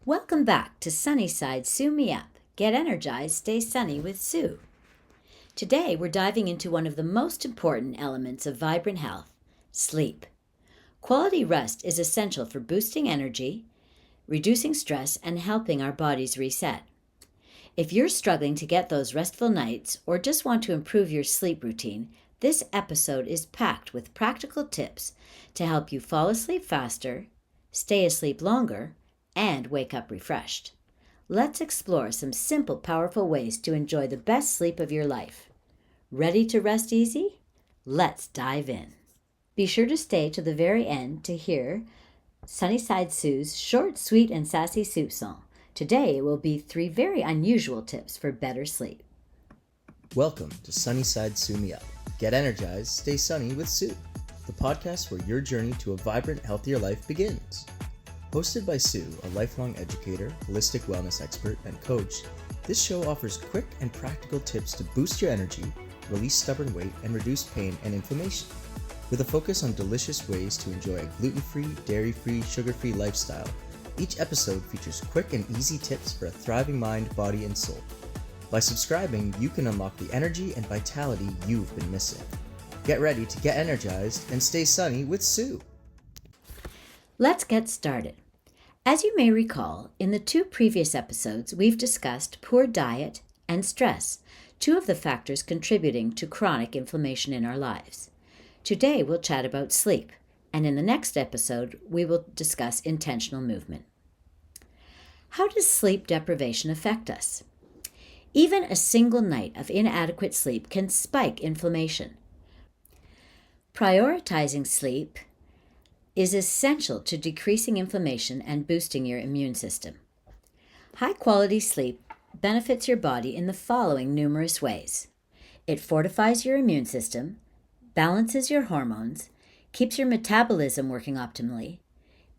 Welcome back to Sunnyside Su Me Up. Get energized, stay sunny with Sue. Today we're diving into one of the most important elements of vibrant health, sleep. Quality rest is essential for boosting energy, reducing stress, and helping our bodies reset. If you're struggling to get those restful nights or just want to improve your sleep routine, this episode is packed with practical tips to help you fall asleep faster, stay asleep longer, and wake up refreshed. Let's explore some simple, powerful ways to enjoy the best sleep of your life. Ready to rest easy? Let's dive in. Be sure to stay to the very end to hear Sunnyside Sue's short, sweet, and sassy soup song. Today it will be 3 very unusual tips for better sleep. Welcome to Sunnyside Su Me Up. Get energized, stay sunny with Sue, the podcast where your journey to a vibrant, healthier life begins. Hosted by Sue, a lifelong educator, holistic wellness expert, and coach, this show offers quick and practical tips to boost your energy, release stubborn weight, and reduce pain and inflammation. With a focus on delicious ways to enjoy a gluten-free, dairy-free, sugar-free lifestyle, each episode features quick and easy tips for a thriving mind, body, and soul. By subscribing, you can unlock the energy and vitality you've been missing. Get ready to get energized and stay sunny with Sue. Let's get started. As you may recall, in the 2 previous episodes, we've discussed poor diet and stress, 2 of the factors contributing to chronic inflammation in our lives. Today, we'll chat about sleep, and in the next episode, we will discuss intentional movement. How does sleep deprivation affect us? Even a single night of inadequate sleep can spike inflammation. Prioritizing sleep is essential to decreasing inflammation and boosting your immune system. High-quality sleep benefits your body in the following numerous ways. It fortifies your immune system, balances your hormones, keeps your metabolism working optimally,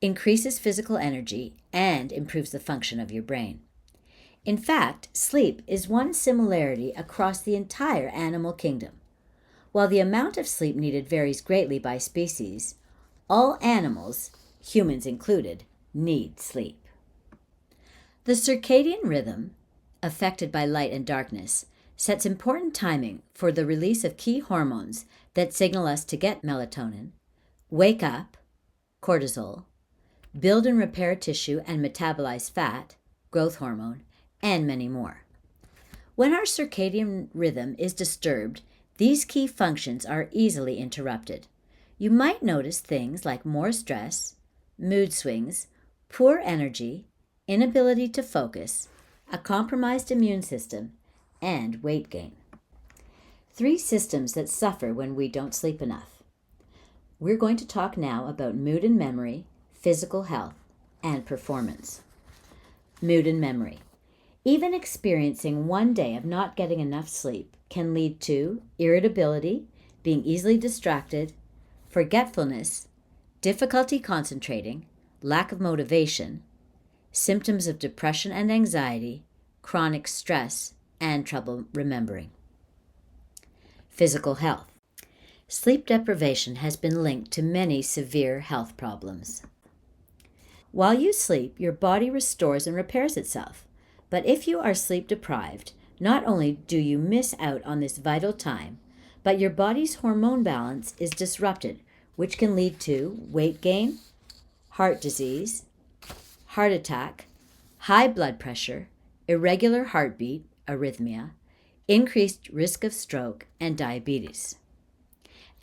increases physical energy, and improves the function of your brain. In fact, sleep is one similarity across the entire animal kingdom. While the amount of sleep needed varies greatly by species, all animals, humans included, need sleep. The circadian rhythm, affected by light and darkness, sets important timing for the release of key hormones that signal us to get melatonin, wake up, cortisol, build and repair tissue and metabolize fat, growth hormone, and many more. When our circadian rhythm is disturbed, these key functions are easily interrupted. You might notice things like more stress, mood swings, poor energy, inability to focus, a compromised immune system, and weight gain. 3 systems that suffer when we don't sleep enough. We're going to talk now about mood and memory, physical health, and performance. Mood and memory. Even experiencing one day of not getting enough sleep can lead to irritability, being easily distracted, forgetfulness, difficulty concentrating, lack of motivation, symptoms of depression and anxiety, chronic stress, and trouble remembering. Physical health. Sleep deprivation has been linked to many severe health problems. While you sleep, your body restores and repairs itself. But if you are sleep deprived, not only do you miss out on this vital time, but your body's hormone balance is disrupted, which can lead to weight gain, heart disease, heart attack, high blood pressure, irregular heartbeat, arrhythmia, increased risk of stroke, and diabetes.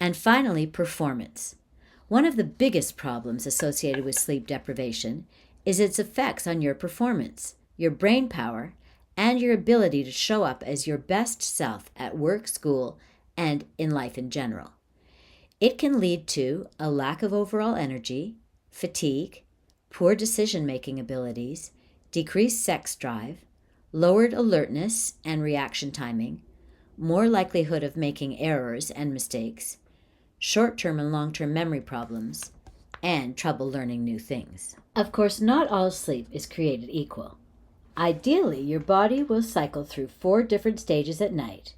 And finally, performance. One of the biggest problems associated with sleep deprivation is its effects on your performance, your brain power, and your ability to show up as your best self at work, school, and in life in general. It can lead to a lack of overall energy, fatigue, poor decision-making abilities, decreased sex drive, lowered alertness and reaction timing, more likelihood of making errors and mistakes, short-term and long-term memory problems, and trouble learning new things. Of course, not all sleep is created equal. Ideally, your body will cycle through 4 different stages at night,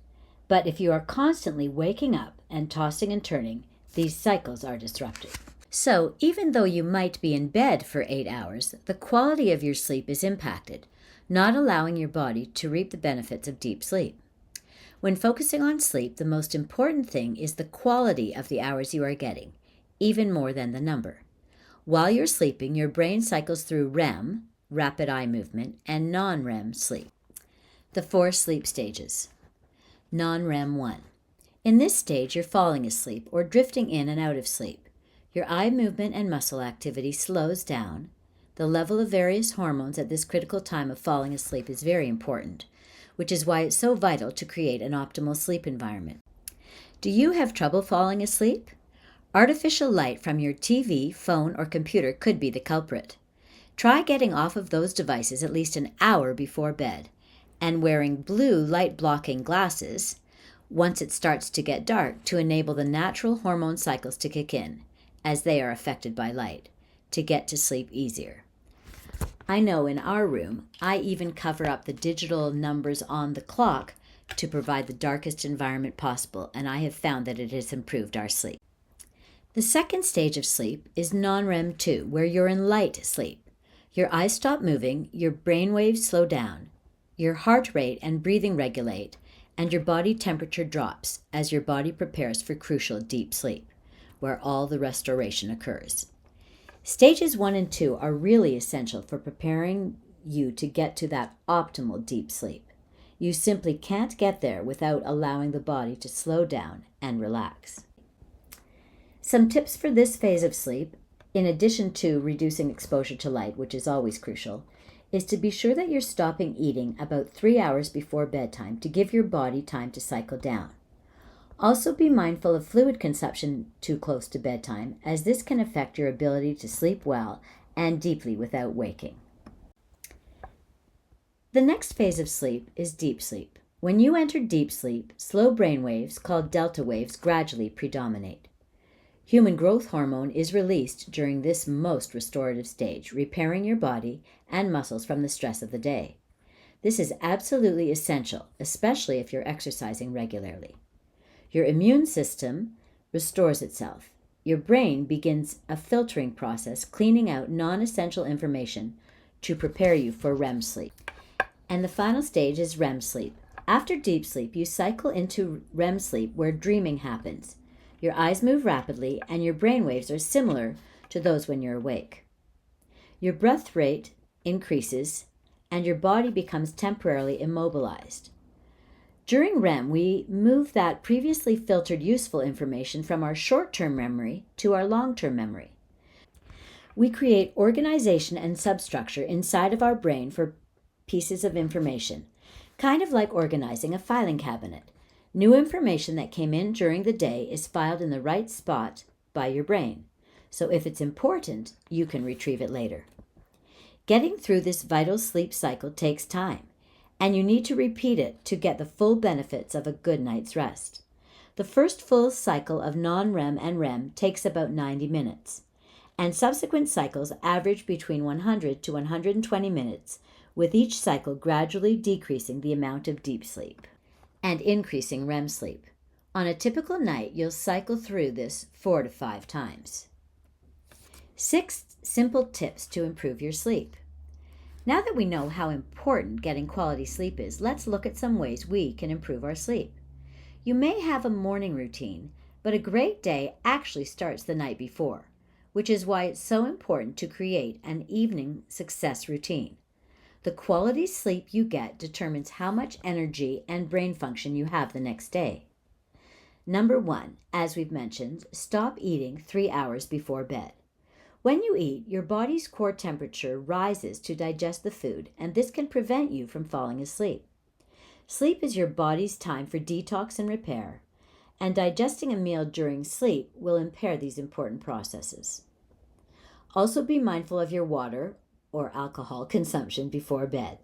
but if you are constantly waking up and tossing and turning, these cycles are disrupted. So, even though you might be in bed for 8 hours, the quality of your sleep is impacted, not allowing your body to reap the benefits of deep sleep. When focusing on sleep, the most important thing is the quality of the hours you are getting, even more than the number. While you're sleeping, your brain cycles through REM, rapid eye movement, and non-REM sleep. The 4 sleep stages. Non-REM 1. In this stage, you're falling asleep or drifting in and out of sleep. Your eye movement and muscle activity slows down. The level of various hormones at this critical time of falling asleep is very important, which is why it's so vital to create an optimal sleep environment. Do you have trouble falling asleep? Artificial light from your TV, phone, or computer could be the culprit. Try getting off of those devices at least an hour before bed and wearing blue light-blocking glasses once it starts to get dark to enable the natural hormone cycles to kick in, as they are affected by light, to get to sleep easier. I know in our room, I even cover up the digital numbers on the clock to provide the darkest environment possible, and I have found that it has improved our sleep. The second stage of sleep is non-REM 2, where you're in light sleep. Your eyes stop moving, your brain waves slow down, your heart rate and breathing regulate, and your body temperature drops as your body prepares for crucial deep sleep, where all the restoration occurs. Stages 1 and 2 are really essential for preparing you to get to that optimal deep sleep. You simply can't get there without allowing the body to slow down and relax. Some tips for this phase of sleep, in addition to reducing exposure to light, which is always crucial, is to be sure that you're stopping eating about 3 hours before bedtime to give your body time to cycle down. Also be mindful of fluid consumption too close to bedtime, as this can affect your ability to sleep well and deeply without waking. The next phase of sleep is deep sleep. When you enter deep sleep, slow brain waves, called delta waves, gradually predominate. Human growth hormone is released during this most restorative stage, repairing your body and muscles from the stress of the day. This is absolutely essential, especially if you're exercising regularly. Your immune system restores itself. Your brain begins a filtering process, cleaning out non-essential information to prepare you for REM sleep. And the final stage is REM sleep. After deep sleep, you cycle into REM sleep where dreaming happens. Your eyes move rapidly and your brain waves are similar to those when you're awake. Your breath rate increases and your body becomes temporarily immobilized. During REM, we move that previously filtered useful information from our short-term memory to our long-term memory. We create organization and substructure inside of our brain for pieces of information, kind of like organizing a filing cabinet. New information that came in during the day is filed in the right spot by your brain, so if it's important, you can retrieve it later. Getting through this vital sleep cycle takes time, and you need to repeat it to get the full benefits of a good night's rest. The first full cycle of non-REM and REM takes about 90 minutes, and subsequent cycles average between 100 to 120 minutes, with each cycle gradually decreasing the amount of deep sleep and increasing REM sleep. On a typical night, you'll cycle through this 4 to 5 times. 6 simple tips to improve your sleep. Now that we know how important getting quality sleep is, let's look at some ways we can improve our sleep. You may have a morning routine, but a great day actually starts the night before, which is why it's so important to create an evening success routine. The quality sleep you get determines how much energy and brain function you have the next day. Number 1, as we've mentioned, stop eating 3 hours before bed. When you eat, your body's core temperature rises to digest the food, and this can prevent you from falling asleep. Sleep is your body's time for detox and repair, and digesting a meal during sleep will impair these important processes. Also be mindful of your water or alcohol consumption before bed.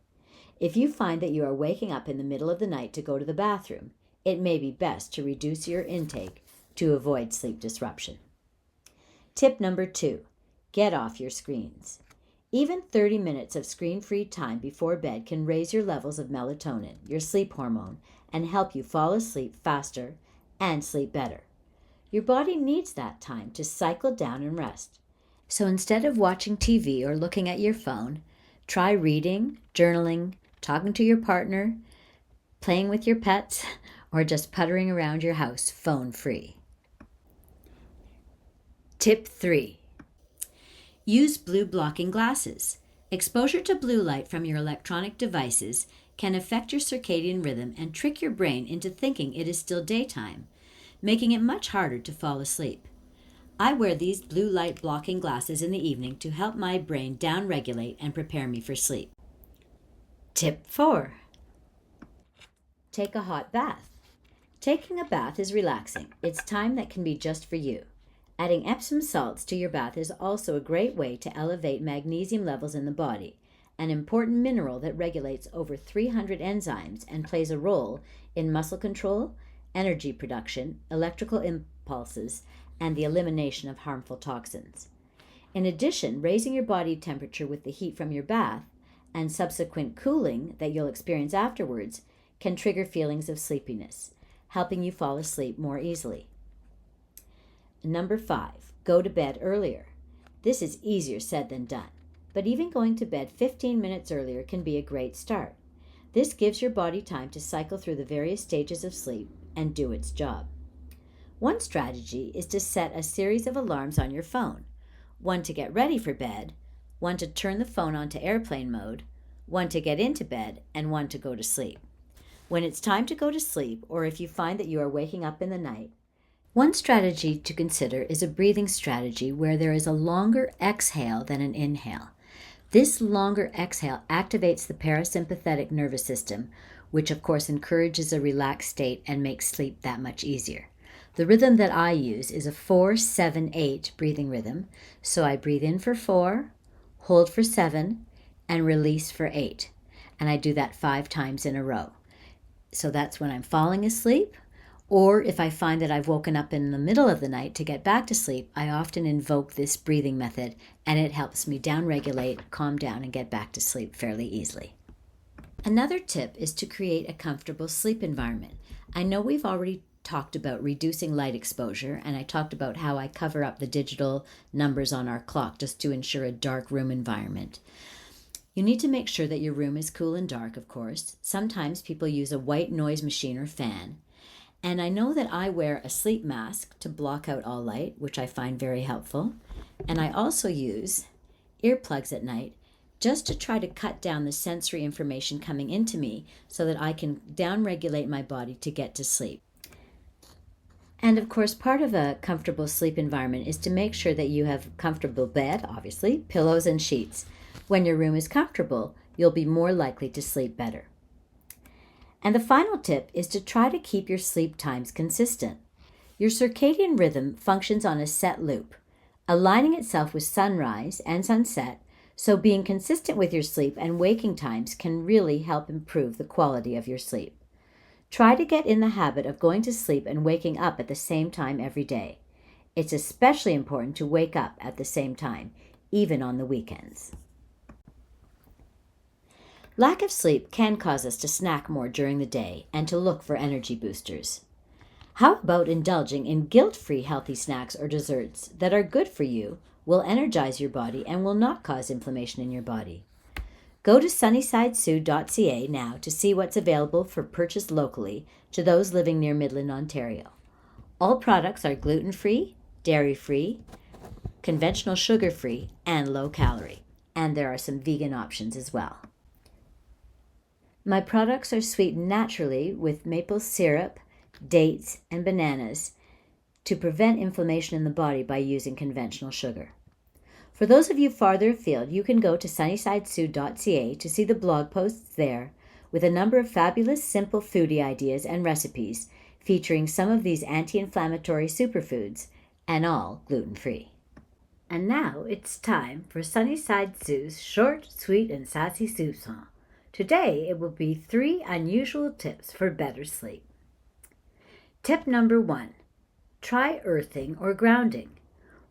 If you find that you are waking up in the middle of the night to go to the bathroom, it may be best to reduce your intake to avoid sleep disruption. Tip number 2. Get off your screens. Even 30 minutes of screen-free time before bed can raise your levels of melatonin, your sleep hormone, and help you fall asleep faster and sleep better. Your body needs that time to cycle down and rest. So instead of watching TV or looking at your phone, try reading, journaling, talking to your partner, playing with your pets, or just puttering around your house phone-free. Tip 3. Use blue blocking glasses. Exposure to blue light from your electronic devices can affect your circadian rhythm and trick your brain into thinking it is still daytime, making it much harder to fall asleep. I wear these blue light blocking glasses in the evening to help my brain downregulate and prepare me for sleep. Tip 4. Take a hot bath. Taking a bath is relaxing. It's time that can be just for you. Adding Epsom salts to your bath is also a great way to elevate magnesium levels in the body, an important mineral that regulates over 300 enzymes and plays a role in muscle control, energy production, electrical impulses, and the elimination of harmful toxins. In addition, raising your body temperature with the heat from your bath and subsequent cooling that you'll experience afterwards can trigger feelings of sleepiness, helping you fall asleep more easily. Number 5, go to bed earlier. This is easier said than done, but even going to bed 15 minutes earlier can be a great start. This gives your body time to cycle through the various stages of sleep and do its job. One strategy is to set a series of alarms on your phone, one to get ready for bed, one to turn the phone onto airplane mode, one to get into bed, and one to go to sleep. When it's time to go to sleep, or if you find that you are waking up in the night, one strategy to consider is a breathing strategy where there is a longer exhale than an inhale. This longer exhale activates the parasympathetic nervous system, which of course encourages a relaxed state and makes sleep that much easier. The rhythm that I use is a 4-7-8 breathing rhythm, so I breathe in for 4, hold for 7, and release for 8. And I do that 5 times in a row. So that's when I'm falling asleep, or if I find that I've woken up in the middle of the night to get back to sleep, I often invoke this breathing method, and it helps me downregulate, calm down, and get back to sleep fairly easily. Another tip is to create a comfortable sleep environment. I know we've already talked about reducing light exposure, and I talked about how I cover up the digital numbers on our clock just to ensure a dark room environment. You need to make sure that your room is cool and dark, of course. Sometimes people use a white noise machine or fan. And I know that I wear a sleep mask to block out all light, which I find very helpful. And I also use earplugs at night just to try to cut down the sensory information coming into me so that I can downregulate my body to get to sleep. And of course, part of a comfortable sleep environment is to make sure that you have a comfortable bed, obviously, pillows and sheets. When your room is comfortable, you'll be more likely to sleep better. And the final tip is to try to keep your sleep times consistent. Your circadian rhythm functions on a set loop, aligning itself with sunrise and sunset, so being consistent with your sleep and waking times can really help improve the quality of your sleep. Try to get in the habit of going to sleep and waking up at the same time every day. It's especially important to wake up at the same time, even on the weekends. Lack of sleep can cause us to snack more during the day and to look for energy boosters. How about indulging in guilt-free healthy snacks or desserts that are good for you, will energize your body, and will not cause inflammation in your body? Go to sunnysidesu.ca now to see what's available for purchase locally to those living near Midland, Ontario. All products are gluten-free, dairy-free, conventional sugar-free, and low-calorie. And there are some vegan options as well. My products are sweetened naturally with maple syrup, dates, and bananas to prevent inflammation in the body by using conventional sugar. For those of you farther afield, you can go to sunnysidesu.ca to see the blog posts there with a number of fabulous simple foodie ideas and recipes featuring some of these anti-inflammatory superfoods and all gluten-free. And now it's time for Sunnyside Su's short, sweet, and sassy soupçon. Today it will be 3 unusual tips for better sleep. Tip number 1. Try earthing or grounding.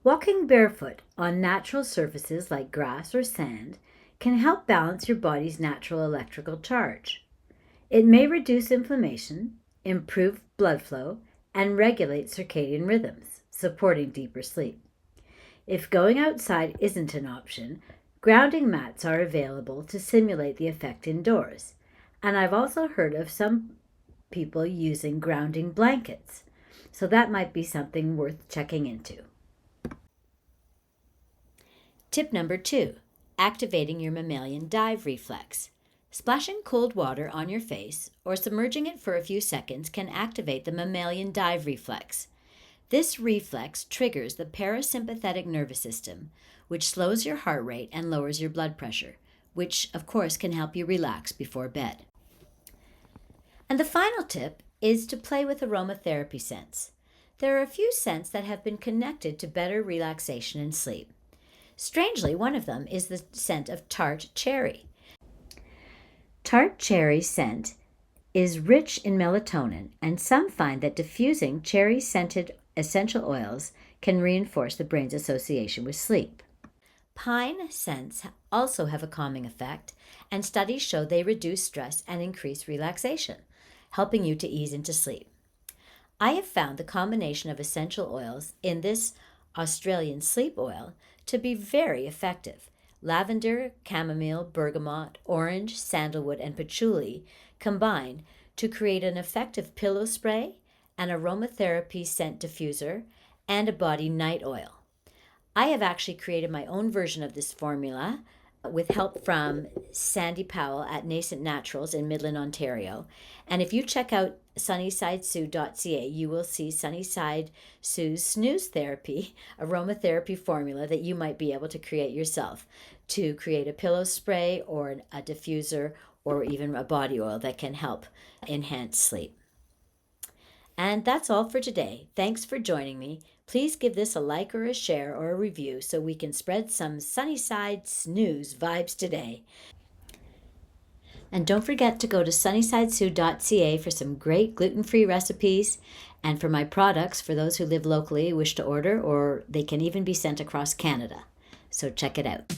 Walking barefoot on natural surfaces like grass or sand can help balance your body's natural electrical charge. It may reduce inflammation, improve blood flow, and regulate circadian rhythms, supporting deeper sleep. If going outside isn't an option, grounding mats are available to simulate the effect indoors. And I've also heard of some people using grounding blankets. So that might be something worth checking into. Tip number 2, activating your mammalian dive reflex. Splashing cold water on your face or submerging it for a few seconds can activate the mammalian dive reflex. This reflex triggers the parasympathetic nervous system, which slows your heart rate and lowers your blood pressure, which of course can help you relax before bed. And the final tip is to play with aromatherapy scents. There are a few scents that have been connected to better relaxation and sleep. Strangely, one of them is the scent of tart cherry. Tart cherry scent is rich in melatonin, and some find that diffusing cherry-scented essential oils can reinforce the brain's association with sleep. Pine scents also have a calming effect, and studies show they reduce stress and increase relaxation, helping you to ease into sleep. I have found the combination of essential oils in this Australian sleep oil to be very effective. Lavender, chamomile, bergamot, orange, sandalwood, and patchouli combine to create an effective pillow spray, an aromatherapy scent diffuser, and a body night oil. I have actually created my own version of this formula with help from Sandy Powell at Nascent Naturals in Midland, Ontario. And if you check out sunnysidesu.ca, you will see Sunnyside Su's Snooze therapy, aromatherapy formula that you might be able to create yourself to create a pillow spray or a diffuser or even a body oil that can help enhance sleep. And that's all for today. Thanks for joining me. Please give this a like or a share or a review so we can spread some Sunnyside Snooze vibes today. And don't forget to go to sunnysidesu.ca for some great gluten-free recipes and for my products for those who live locally, wish to order, or they can even be sent across Canada. So check it out.